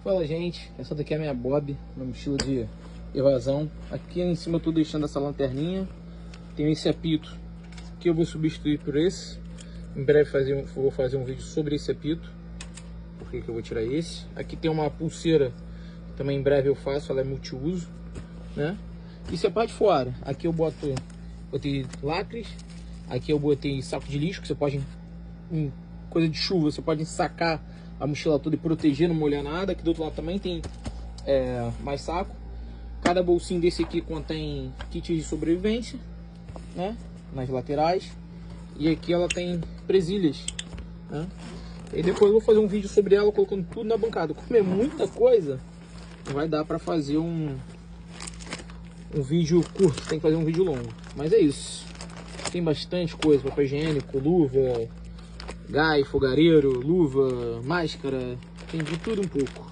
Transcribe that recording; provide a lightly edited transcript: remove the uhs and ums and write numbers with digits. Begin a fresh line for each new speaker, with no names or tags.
Fala, gente, essa daqui é a minha Bob, no estilo de evasão. Aqui em cima eu tô deixando essa lanterninha. Tem esse apito que eu vou substituir por esse. Em breve vou fazer um vídeo sobre esse apito. Por que eu vou tirar esse? Aqui tem uma pulseira, também em breve eu faço, ela é multiuso, né? Isso é a parte de fora. Aqui eu botei lacres. Aqui eu botei saco de lixo, que você pode, em coisa de chuva, você pode sacar a mochila toda e proteger, não molhar nada. Aqui do outro lado também tem mais saco. Cada bolsinho desse aqui contém kit de sobrevivência, né? Nas laterais. E aqui ela tem presilhas, né? E depois eu vou fazer um vídeo sobre ela colocando tudo na bancada. Como é muita coisa, não vai dar pra fazer um vídeo curto, tem que fazer um vídeo longo. Mas é isso. Tem bastante coisa, papel higiênico, luva, gás, fogareiro, luva, máscara, tem de tudo um pouco.